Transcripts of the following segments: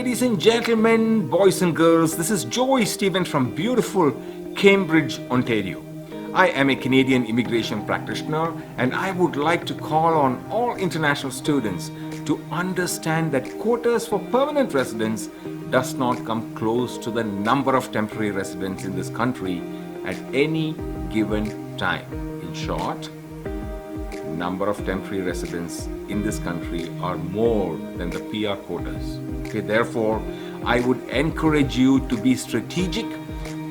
ladies and gentlemen, boys and girls. This is Joey Stephen from beautiful Cambridge, Ontario. I am a Canadian immigration practitioner, and I would like to call on all international students to understand that quotas for permanent residents does not come close to the number of temporary residents in this country at any given time. In short, number of temporary residents in this country are more than the PR quotas. Okay, therefore, I would encourage you to be strategic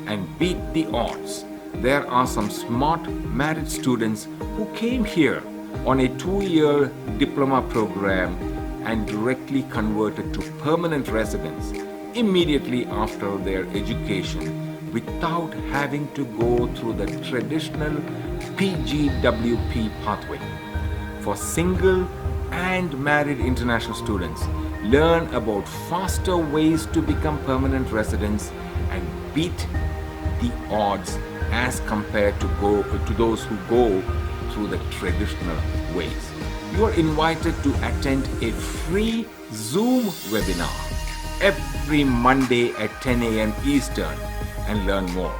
and beat the odds. There are some smart married students who came here on a 2-year diploma program and directly converted to permanent residents immediately after their education without having to go through the traditional PGWP pathway. For single and married international students, learn about faster ways to become permanent residents and beat the odds as compared to those who go through the traditional ways. You are invited to attend a free Zoom webinar every Monday at 10 a.m. Eastern and learn more.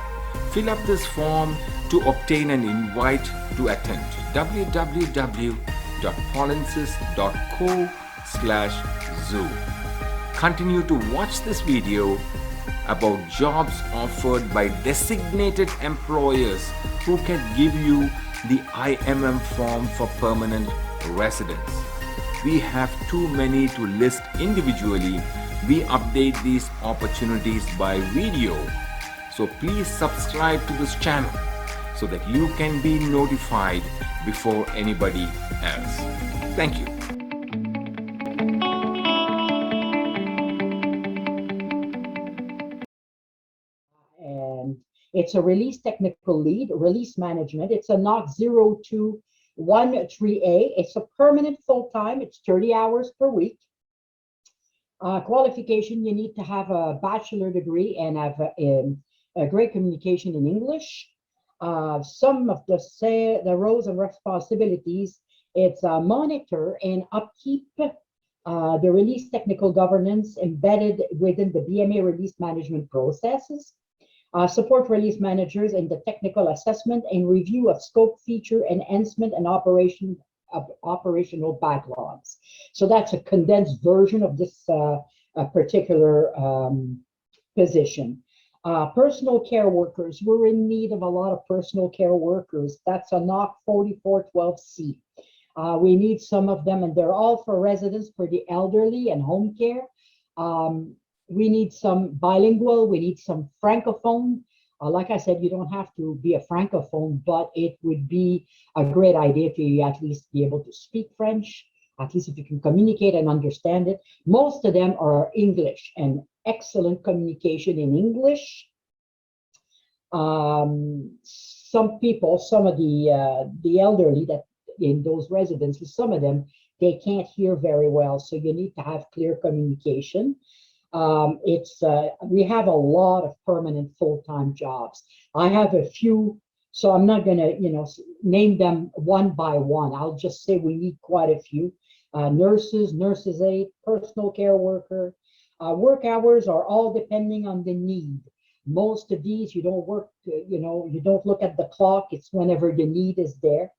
Fill up this form to obtain an invite to attend www.polinsys.co/Zoom. Continue to watch this video about jobs offered by designated employers who can give you the IMM form for permanent residents. We have too many to list individually. We update these opportunities by video. So please subscribe to this channel so that you can be notified before anybody else. Thank you. And it's a release technical lead, release management. It's a NOC 0213A. It's a permanent full-time. It's 30 hours per week. Qualification, you need to have a bachelor degree and have a great communication in English. Some of the roles and responsibilities, it's monitor and upkeep the release technical governance embedded within the BMA release management processes. Support release managers in the technical assessment and review of scope, feature, enhancement, and operational backlogs. So that's a condensed version of this particular position. Personal care workers, we're in need of a lot of personal care workers. That's a NOC 4412C. We need some of them, and they're all for residents for the elderly and home care. We need some bilingual, we need some francophone. Like I said, you don't have to be a francophone, but it would be a great idea to at least be able to speak French, at least if you can communicate and understand it. Most of them are English and excellent communication in English. Some people, some of the elderly that in those residences, some of them, they can't hear very well. So you need to have clear communication. We have a lot of permanent full-time jobs. I have a few, so I'm not gonna, name them one by one. I'll just say we need quite a few. Nurses aide, personal care worker. Work hours are all depending on the need. Most of these, you don't work, you don't look at the clock. It's whenever the need is there.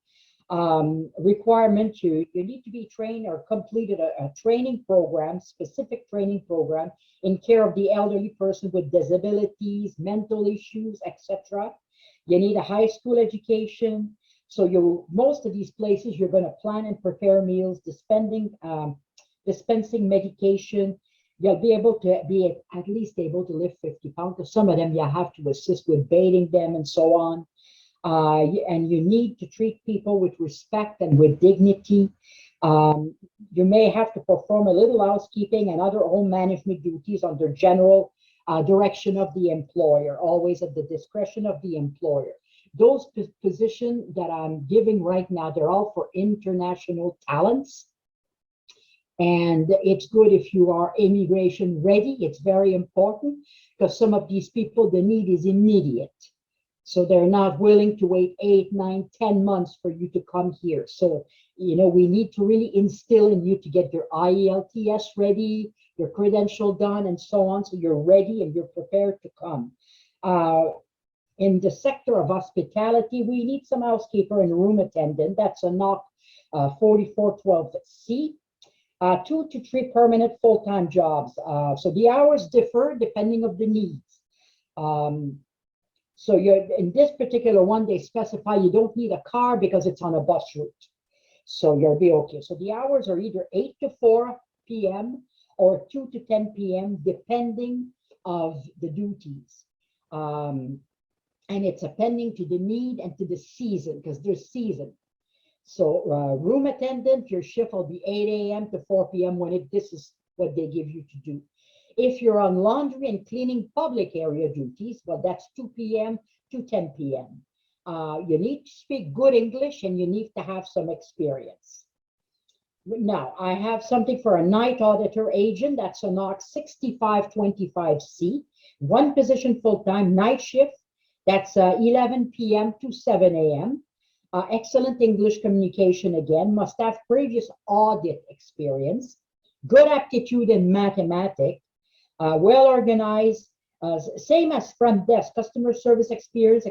Requirement, you need to be trained or completed a training program, specific training program in care of the elderly person with disabilities, mental issues, etc. You need a high school education. So most of these places, you're going to plan and prepare meals, dispensing medication. You'll be able to be at least able to lift 50 pounds. Because some of them, you have to assist with bathing them and so on. And you need to treat people with respect and with dignity. You may have to perform a little housekeeping and other home management duties under general direction of the employer, always at the discretion of the employer. Those positions that I'm giving right now, they're all for international talents. And it's good if you are immigration ready. It's very important because some of these people, the need is immediate. So they're not willing to wait 8, 9, 10 months for you to come here. So, we need to really instill in you to get your IELTS ready, your credential done, and so on. So you're ready and you're prepared to come. In the sector of hospitality, we need some housekeeper and room attendant. That's a knock 4412C. 2 to 3 permanent full-time jobs. So the hours differ depending of the needs. So you're in this particular one, they specify you don't need a car because it's on a bus route. So you'll be okay. So the hours are either 8 to 4 p.m. or 2 to 10 p.m. depending of the duties. And it's appending to the need and to the season, because there's season. So room attendant, your shift will be 8 a.m. to 4 p.m. this is what they give you to do. If you're on laundry and cleaning public area duties, well, that's 2 p.m. to 10 p.m. You need to speak good English and you need to have some experience. Now, I have something for a night auditor agent. That's a NOC 6525C. One position full-time, night shift. That's 11 p.m. to 7 a.m. Excellent English communication again. Must have previous audit experience. Good aptitude in mathematics. Well organized. Same as front desk. Customer service experience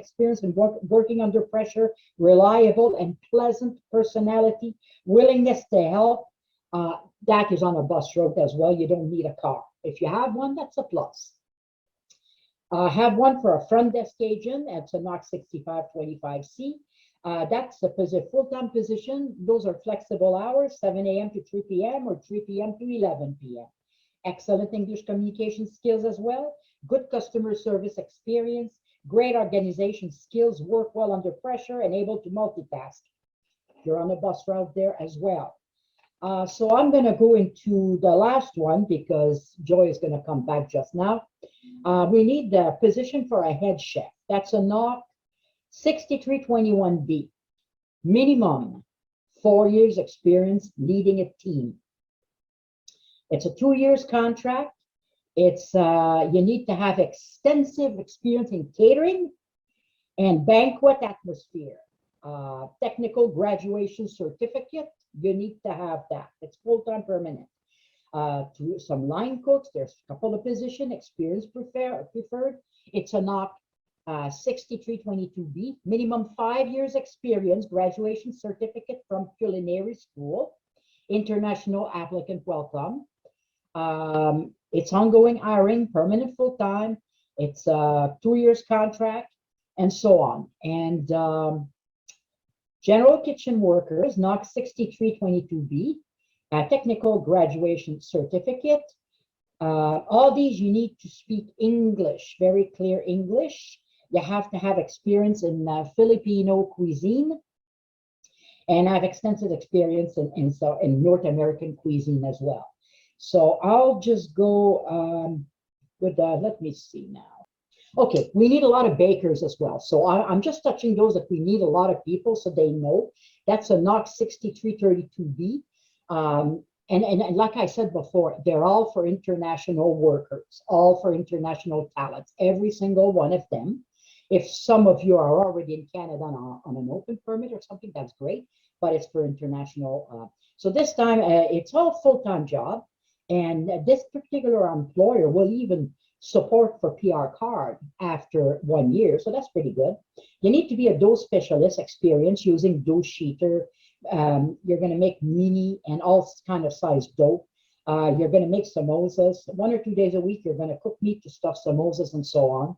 in working under pressure. Reliable and pleasant personality. Willingness to help. That is on a bus route as well. You don't need a car. If you have one, that's a plus. Have one for a front desk agent. That's a NOC 6525C. That's a full-time position. Those are flexible hours, 7 a.m. to 3 p.m. or 3 p.m. to 11 p.m. Excellent English communication skills as well. Good customer service experience. Great organization skills. Work well under pressure and able to multitask. You're on a bus route there as well. So I'm going to go into the last one because Joy is going to come back just now. We need the position for a head chef. That's a NOC 6321B. Minimum 4 years experience leading a team. It's a 2 years contract. It's you need to have extensive experience in catering and banquet atmosphere. Technical graduation certificate, you need to have that. It's full-time permanent. To some line cooks, there's a couple of positions, experience preferred. It's a NOC 6322B, minimum 5 years experience, graduation certificate from culinary school, international applicant welcome. It's ongoing hiring, permanent full-time. It's a 2 years contract and so on. And general kitchen workers, NOC 6322B, technical graduation certificate. All these you need to speak English, very clear English. You have to have experience in Filipino cuisine and have extensive experience in North American cuisine as well. So I'll just go with let me see now. Okay, we need a lot of bakers as well. So I'm just touching those that we need a lot of people so they know. That's a NOC 6332B. And like I said before, they're all for international workers, all for international talents, every single one of them. If some of you are already in Canada on an open permit or something, that's great, but it's for international. So this time, it's all full-time job. And this particular employer will even support for PR card after 1 year. So that's pretty good. You need to be a dough specialist, experience using dough sheeter. You're going to make mini and all kind of size dough. You're going to make samosas 1 or 2 days a week. You're going to cook meat to stuff samosas and so on.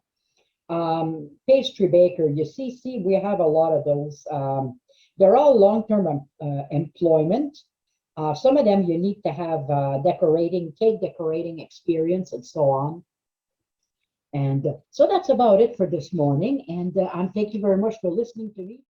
Pastry baker, you see, we have a lot of those. They're all long-term employment. Some of them you need to have cake decorating experience and so on. And so that's about it for this morning. And thank you very much for listening to me.